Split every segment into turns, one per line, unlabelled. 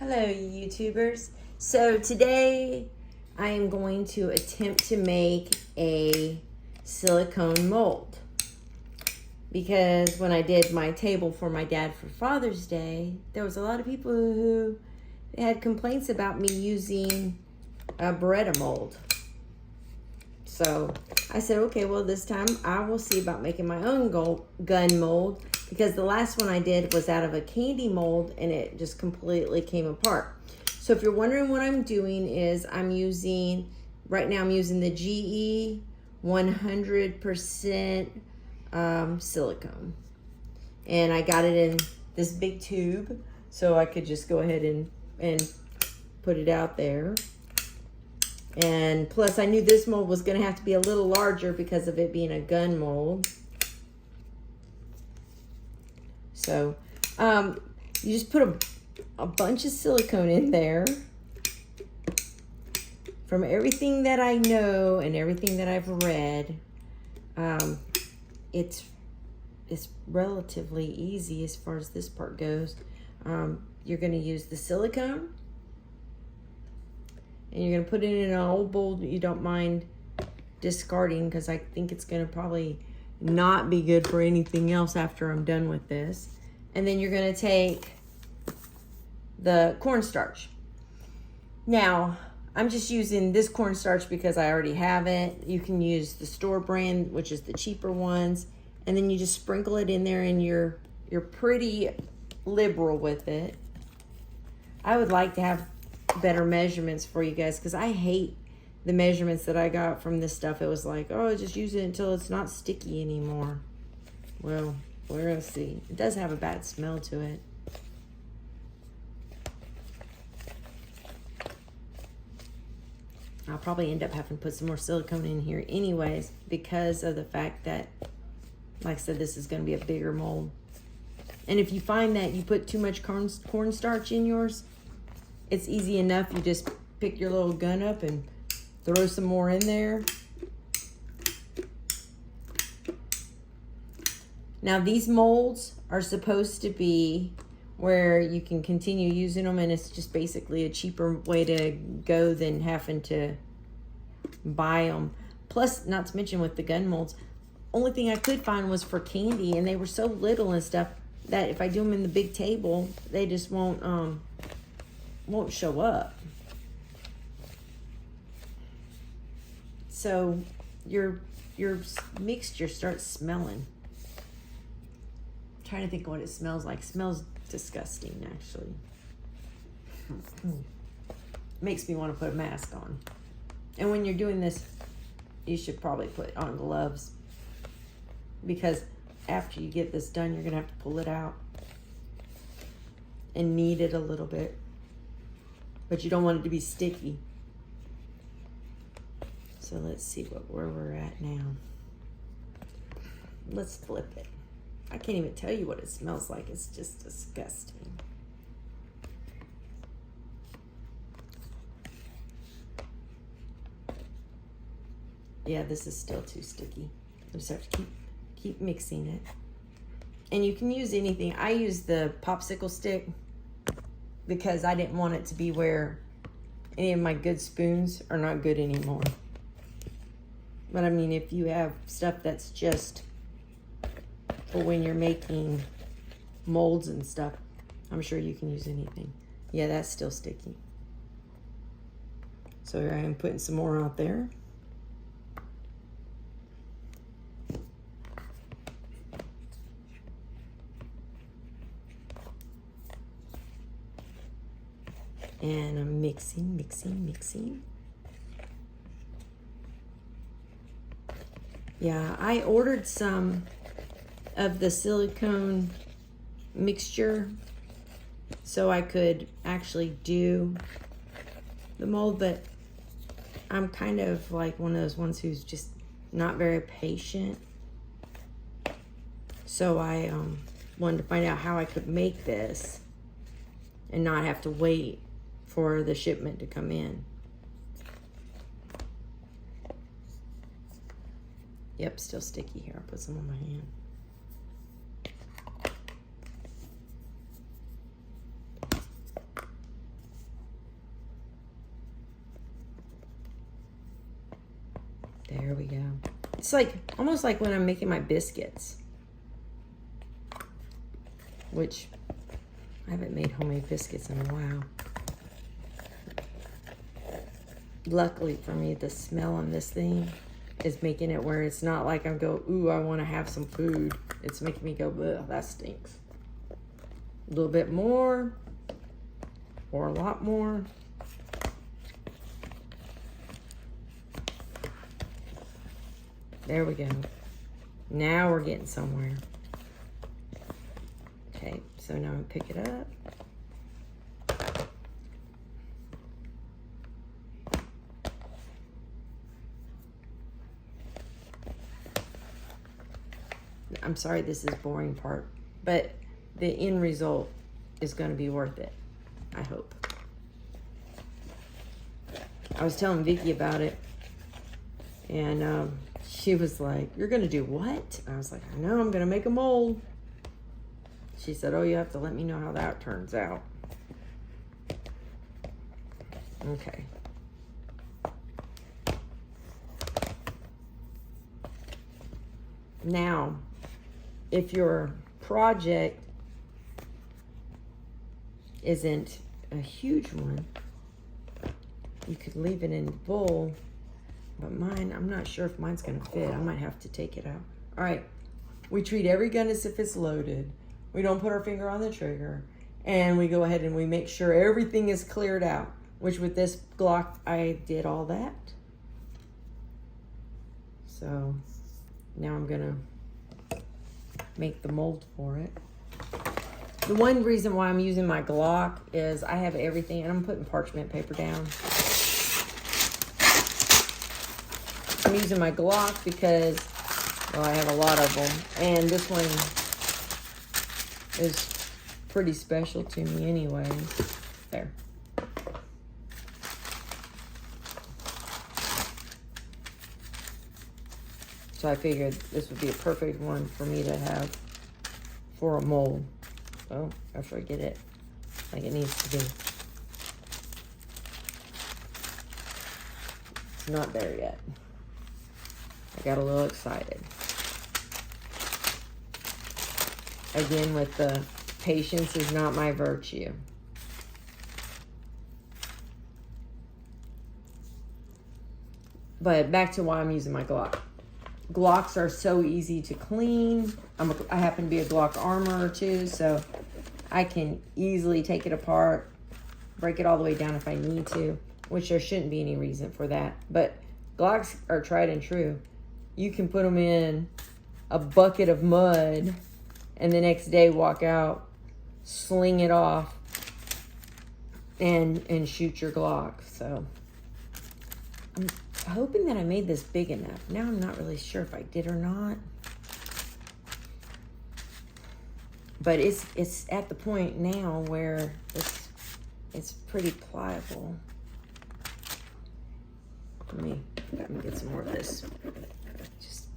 Hello, YouTubers. So today I am going to attempt to make a silicone mold, because when I did my table for my dad for Father's Day, there was a lot of people who had complaints about me using a Beretta mold. So I said, okay, well, this time I will see about making my own gun mold, because the last one I did was out of a candy mold and it just completely came apart. So if you're wondering what I'm doing is right now I'm using the GE 100% silicone. And I got it in this big tube so I could just go ahead and put it out there. And plus I knew this mold was going to have to be a little larger because of it being a gun mold. So you just put a bunch of silicone in there. From everything that I know and everything that I've read, it's relatively easy as far as this part goes. You're going to use the silicone, and you're going to put it in an old bowl that you don't mind discarding, because I think it's going to probably not be good for anything else after I'm done with this. And then you're going to take the cornstarch. Now, I'm just using this cornstarch because I already have it. You can use the store brand, which is the cheaper ones. And then you just sprinkle it in there, and you're pretty liberal with it. I would like to have better measurements for you guys, because I hate the measurements that I got from this stuff. It was like, oh, just use it until it's not sticky anymore. Well, we're gonna see. It does have a bad smell to it. I'll probably end up having to put some more silicone in here anyways, because of the fact that, like I said, this is gonna be a bigger mold. And if you find that you put too much cornstarch in yours, it's easy enough. You just pick your little gun up and throw some more in there. Now, these molds are supposed to be where you can continue using them, and it's just basically a cheaper way to go than having to buy them. Plus, not to mention with the gun molds, only thing I could find was for candy, and they were so little and stuff that if I do them in the big table, they just won't show up. So your mixture starts smelling. I'm trying to think of what it smells like. It smells disgusting, actually. Makes me want to put a mask on. And when you're doing this, you should probably put on gloves, because after you get this done, you're gonna have to pull it out and knead it a little bit, but you don't want it to be sticky. So let's see where we're at now. Let's flip it. I can't even tell you what it smells like. It's just disgusting. Yeah, this is still too sticky. I just have to keep mixing it. And you can use anything. I use the popsicle stick because I didn't want it to be where any of my good spoons are not good anymore. But I mean, if you have stuff that's just for when you're making molds and stuff, I'm sure you can use anything. Yeah, that's still sticky. So here I am putting some more out there. And I'm mixing. Yeah, I ordered some of the silicone mixture so I could actually do the mold, but I'm kind of like one of those ones who's just not very patient. So I wanted to find out how I could make this and not have to wait for the shipment to come in. Yep, still sticky here. I'll put some on my hand. It's like almost like when I'm making my biscuits, which I haven't made homemade biscuits in a while. Luckily for me, the smell on this thing is making it where it's not like I'm go, ooh, I want to have some food. It's making me go, ugh, that stinks. A little bit more or a lot more. There we go. Now we're getting somewhere. Okay, so now I'm gonna pick it up. I'm sorry this is boring part, but the end result is going to be worth it, I hope. I was telling Vicky about it, and she was like, you're going to do what? I was like, I know, I'm going to make a mold. She said, oh, you have to let me know how that turns out. Okay. Now, if your project isn't a huge one, you could leave it in the bowl, but mine, I'm not sure if mine's gonna fit. I might have to take it out. All right, we treat every gun as if it's loaded. We don't put our finger on the trigger, and we go ahead and we make sure everything is cleared out, which with this Glock, I did all that. So now I'm gonna make the mold for it. The one reason why I'm using my Glock is I have everything, and I'm putting parchment paper down. I'm using my Glock because, well, I have a lot of them, and this one is pretty special to me anyway. There. So I figured this would be a perfect one for me to have for a mold. So after I get it like it needs to be. It's not there yet. I got a little excited. Again, with the patience is not my virtue. But back to why I'm using my Glock. Glocks are so easy to clean. I happen to be a Glock armorer too, so I can easily take it apart, break it all the way down if I need to, which there shouldn't be any reason for that. But Glocks are tried and true. You can put them in a bucket of mud and the next day walk out, sling it off, and shoot your Glock. So I'm hoping that I made this big enough. Now I'm not really sure if I did or not. But it's at the point now where it's pretty pliable. Let me get some more of this just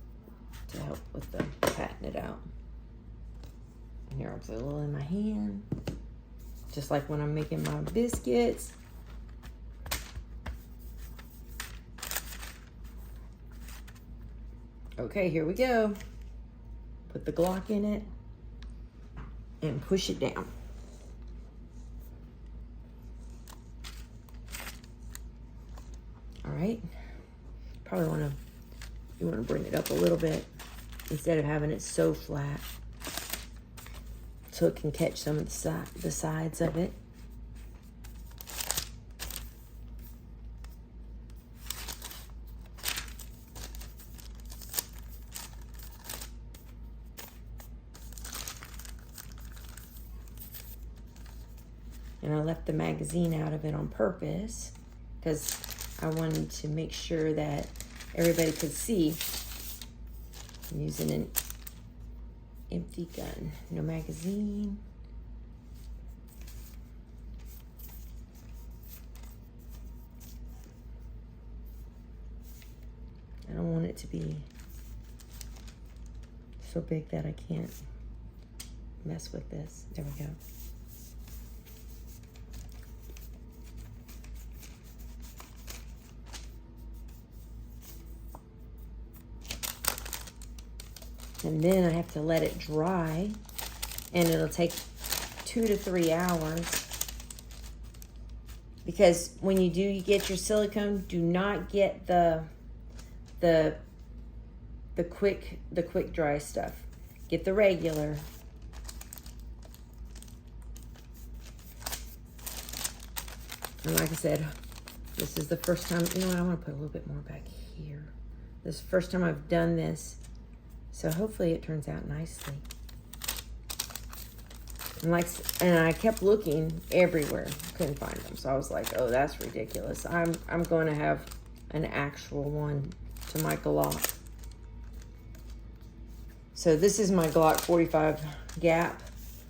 to help with the patting it out. And here I'll put a little in my hand, just like when I'm making my biscuits. Okay, here we go. Put the Glock in it and push it down. All right. Probably you want to bring it up a little bit instead of having it so flat, so it can catch some of the sides of it. And I left the magazine out of it on purpose because I wanted to make sure that everybody could see I'm using an empty gun, no magazine. I don't want it to be so big that I can't mess with this. There we go. And then I have to let it dry, and it'll take 2 to 3 hours. Because when you get your silicone, do not get the quick dry stuff. Get the regular. And like I said, this is the first time, you know what, I want to put a little bit more back here. This is the first time I've done this. So hopefully it turns out nicely. And I kept looking everywhere, couldn't find them. So I was like, oh, that's ridiculous. I'm going to have an actual one to my Glock. So this is my Glock 45 gap.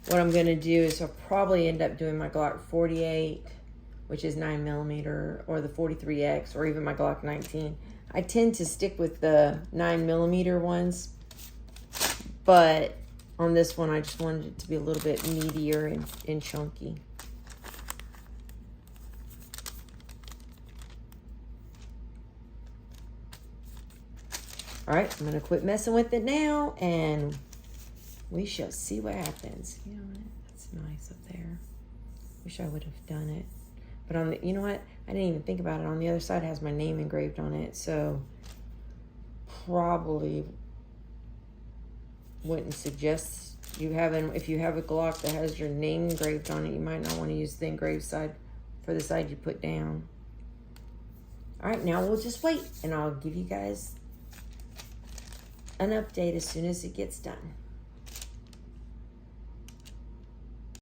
What I'm going to do is I'll probably end up doing my Glock 48, which is 9mm, or the 43X, or even my Glock 19. I tend to stick with the 9mm ones, but on this one, I just wanted it to be a little bit meatier and chunky. All right, I'm gonna quit messing with it now, and we shall see what happens. You know what? That's nice up there. Wish I would have done it. But on the, you know what? I didn't even think about it. On the other side, it has my name engraved on it, so probably wouldn't suggest you having, if you have a Glock that has your name engraved on it, you might not want to use the engraved side for the side you put down. All right, now we'll just wait, and I'll give you guys an update as soon as it gets done.